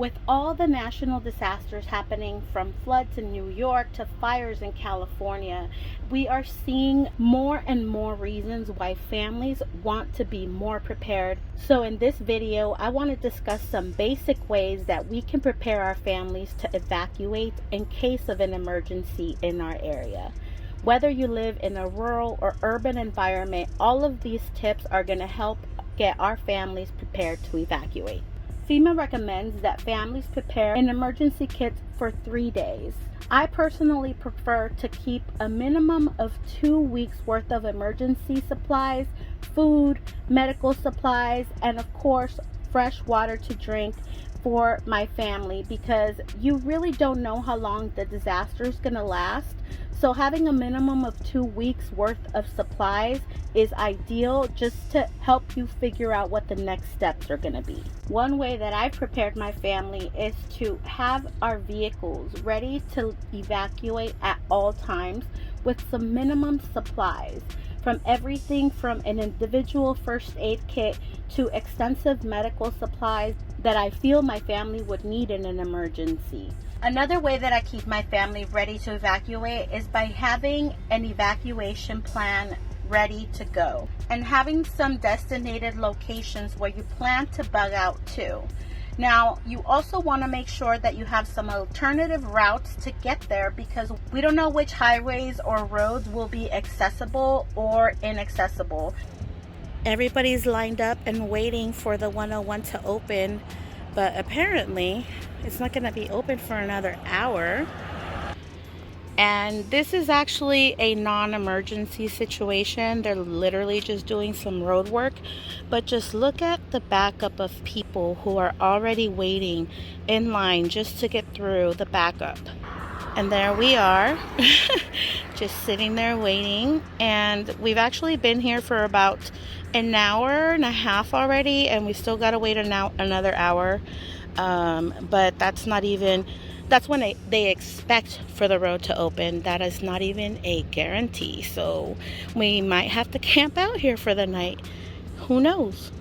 With all the national disasters happening, from floods in New York to fires in California, we are seeing more and more reasons why families want to be more prepared. So in this video, I want to discuss some basic ways that we can prepare our families to evacuate in case of an emergency in our area. Whether you live in a rural or urban environment, all of these tips are going to help get our families prepared to evacuate. FEMA recommends that families prepare an emergency kit for 3 days. I personally prefer to keep a minimum of 2 weeks worth of emergency supplies, food, medical supplies, and of course, fresh water to drink for my family, because you really don't know how long the disaster is going to last. So having a minimum of 2 weeks worth of supplies is ideal, just to help you figure out what the next steps are going to be. One way that I've prepared my family is to have our vehicles ready to evacuate at all times with some minimum supplies, from everything from an individual first aid kit to extensive medical supplies that I feel my family would need in an emergency. Another way that I keep my family ready to evacuate is by having an evacuation plan ready to go and having some designated locations where you plan to bug out to. Now, you also want to make sure that you have some alternative routes to get there, because we don't know which highways or roads will be accessible or inaccessible. Everybody's lined up and waiting for the 101 to open, but apparently it's not going to be open for another hour. And this is actually a non-emergency situation. They're literally just doing some road work. But just look at the backup of people who are already waiting in line just to get through the backup. And there we are, just sitting there waiting. And we've actually been here for about an hour and a half already, and we still got to wait another hour. But that's not even... That's when they expect for the road to open. That is not even a guarantee. So we might have to camp out here for the night. Who knows?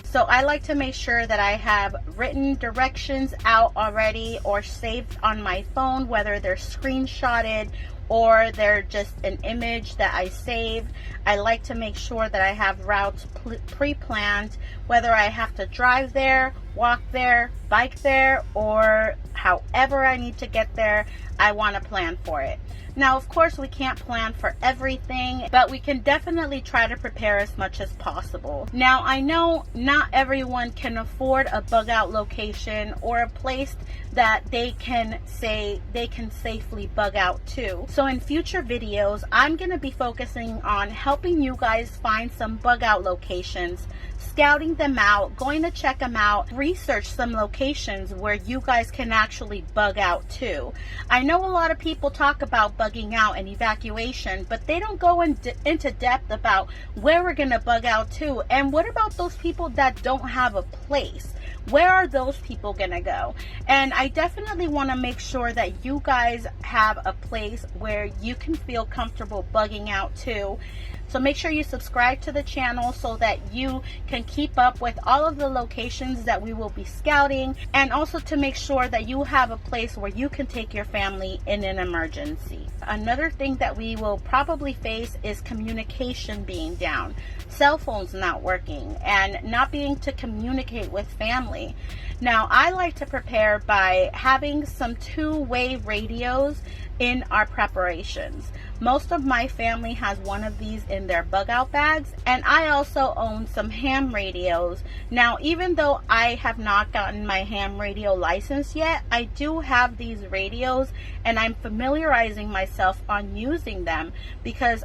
So I like to make sure that I have written directions out already or saved on my phone, whether they're screenshotted or they're just an image that I saved. I like to make sure that I have routes pre-planned, whether I have to drive there, walk there, bike there, or however I need to get there, I want to plan for it. Now, of course, we can't plan for everything, but we can definitely try to prepare as much as possible. Now, I know not everyone can afford a bug out location or a place that they can safely bug out to. So in future videos, I'm going to be focusing on helping you guys find some bug out locations, scouting them out, going to check them out, research some locations where you guys can actually bug out to. I know a lot of people talk about bugging out and evacuation, but they don't go into depth about where we're going to bug out to. And what about those people that don't have a place? Where are those people gonna go? And I definitely want to make sure that you guys have a place where you can feel comfortable bugging out to. So make sure you subscribe to the channel so that you can keep up with all of the locations that we will be scouting, and also to make sure that you have a place where you can take your family in an emergency. Another thing that we will probably face is communication being down, cell phones not working, and not being able to communicate with family. Now, I like to prepare by having some two-way radios in our preparations. Most of my family has one of these in their bug out bags, and I also own some ham radios. Now, even though I have not gotten my ham radio license yet, I do have these radios, and I'm familiarizing myself on using them, because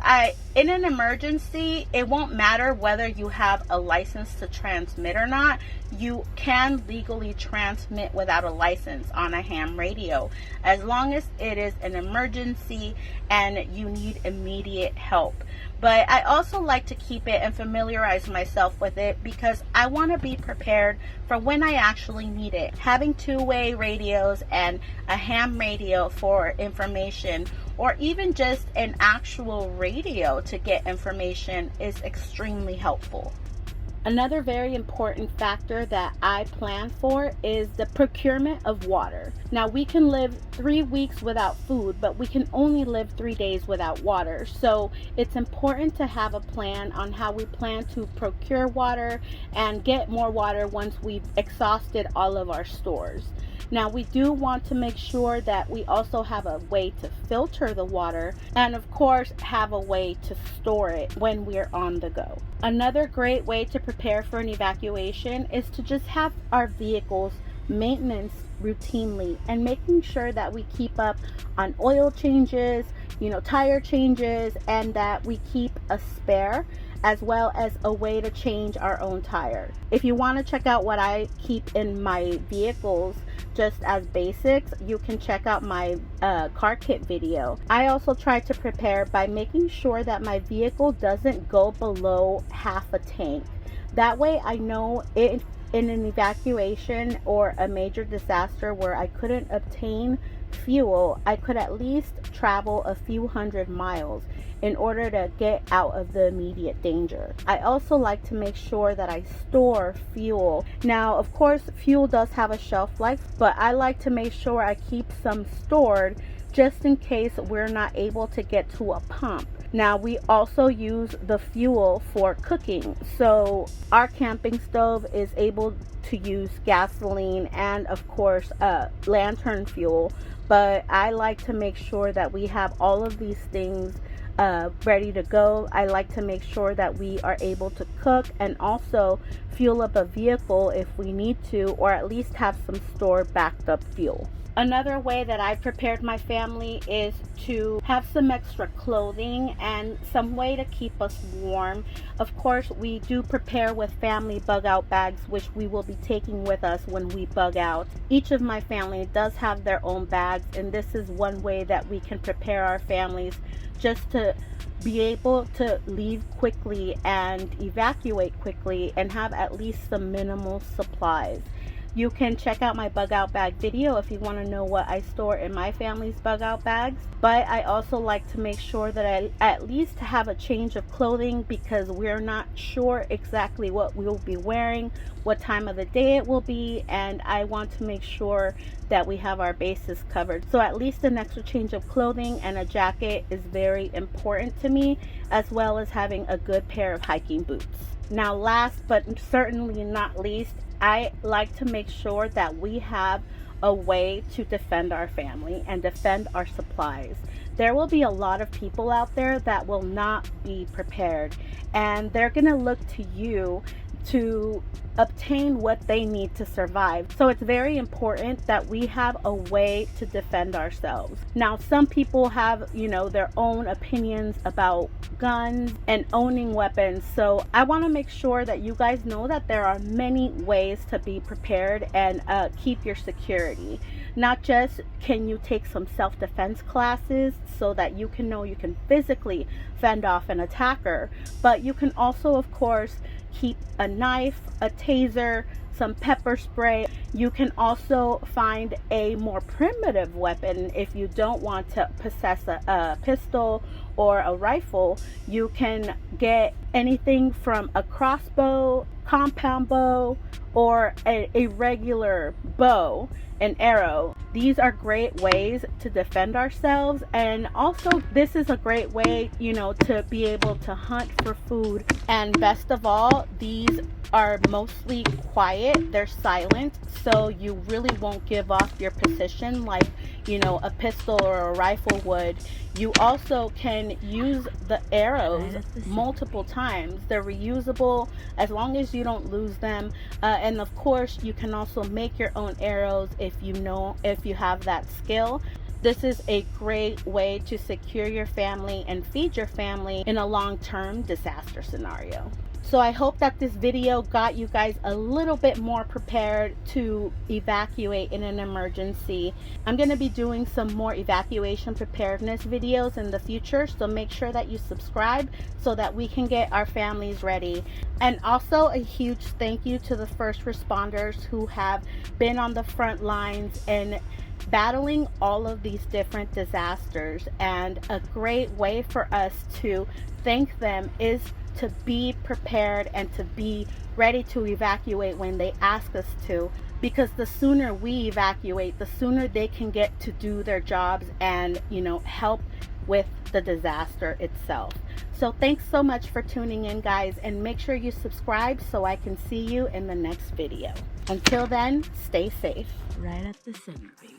in an emergency, it won't matter whether you have a license to transmit or not. You can legally transmit without a license on a ham radio, as long as it is an emergency and you need immediate help. But I also like to keep it and familiarize myself with it, because I want to be prepared for when I actually need it. Having two-way radios and a ham radio for information, or even just an actual radio to get information, is extremely helpful. Another very important factor that I plan for is the procurement of water. Now, we can live 3 weeks without food, but we can only live 3 days without water. So it's important to have a plan on how we plan to procure water and get more water once we've exhausted all of our stores. Now, we do want to make sure that we also have a way to filter the water and, of course, have a way to store it when we're on the go. Another great way to prepare for an evacuation is to just have our vehicles maintenance routinely and making sure that we keep up on oil changes, tire changes, and that we keep a spare as well as a way to change our own tire. If you want to check out what I keep in my vehicles just as basics, you can check out my car kit video. I also try to prepare by making sure that my vehicle doesn't go below half a tank. That way I know in an evacuation or a major disaster where I couldn't obtain fuel, I could at least travel a few hundred miles in order to get out of the immediate danger. I also like to make sure that I store fuel. Now, of course, fuel does have a shelf life, but I like to make sure I keep some stored just in case we're not able to get to a pump. Now, we also use the fuel for cooking. So our camping stove is able to use gasoline and, of course, lantern fuel. But I like to make sure that we have all of these things ready to go. I like to make sure that we are able to cook and also fuel up a vehicle if we need to, or at least have some stored backed up fuel. Another way that I've prepared my family is to have some extra clothing and some way to keep us warm. Of course, we do prepare with family bug out bags, which we will be taking with us when we bug out. Each of my family does have their own bags, and this is one way that we can prepare our families just to be able to leave quickly and evacuate quickly and have at least some minimal supplies. You can check out my bug out bag video if you want to know what I store in my family's bug out bags. But I also like to make sure that I at least have a change of clothing because we're not sure exactly what we'll be wearing, what time of the day it will be, and I want to make sure that we have our bases covered. So at least an extra change of clothing and a jacket is very important to me, as well as having a good pair of hiking boots. Now, last but certainly not least, I like to make sure that we have a way to defend our family and defend our supplies. There will be a lot of people out there that will not be prepared, and they're going to look to you to obtain what they need to survive. So it's very important that we have a way to defend ourselves. Now, some people have, their own opinions about guns and owning weapons. So I want to make sure that you guys know that there are many ways to be prepared and keep your security. Not just can you take some self-defense classes so that you can know you can physically fend off an attacker, but you can also, of course, keep a knife, a taser, some pepper spray. You can also find a more primitive weapon if you don't want to possess a pistol or a rifle. You can get anything from a crossbow, compound bow, or a regular bow, an arrow. These are great ways to defend ourselves, and also this is a great way, to be able to hunt for food. And best of all, these are mostly quiet, they're silent, so you really won't give off your position like a pistol or a rifle would. You also can use the arrows multiple times. They're reusable as long as you don't lose them, and of course you can also make your own arrows if you have that skill. This is a great way to secure your family and feed your family in a long-term disaster scenario. So I hope that this video got you guys a little bit more prepared to evacuate in an emergency. I'm going to be doing some more evacuation preparedness videos in the future, so make sure that you subscribe so that we can get our families ready. And also a huge thank you to the first responders who have been on the front lines and battling all of these different disasters. And a great way for us to thank them is to be prepared and to be ready to evacuate when they ask us to, because the sooner we evacuate, the sooner they can get to do their jobs and, you know, help with the disaster itself. So thanks so much for tuning in, guys, and make sure you subscribe so I can see you in the next video. Until then, stay safe. Right at the center, baby.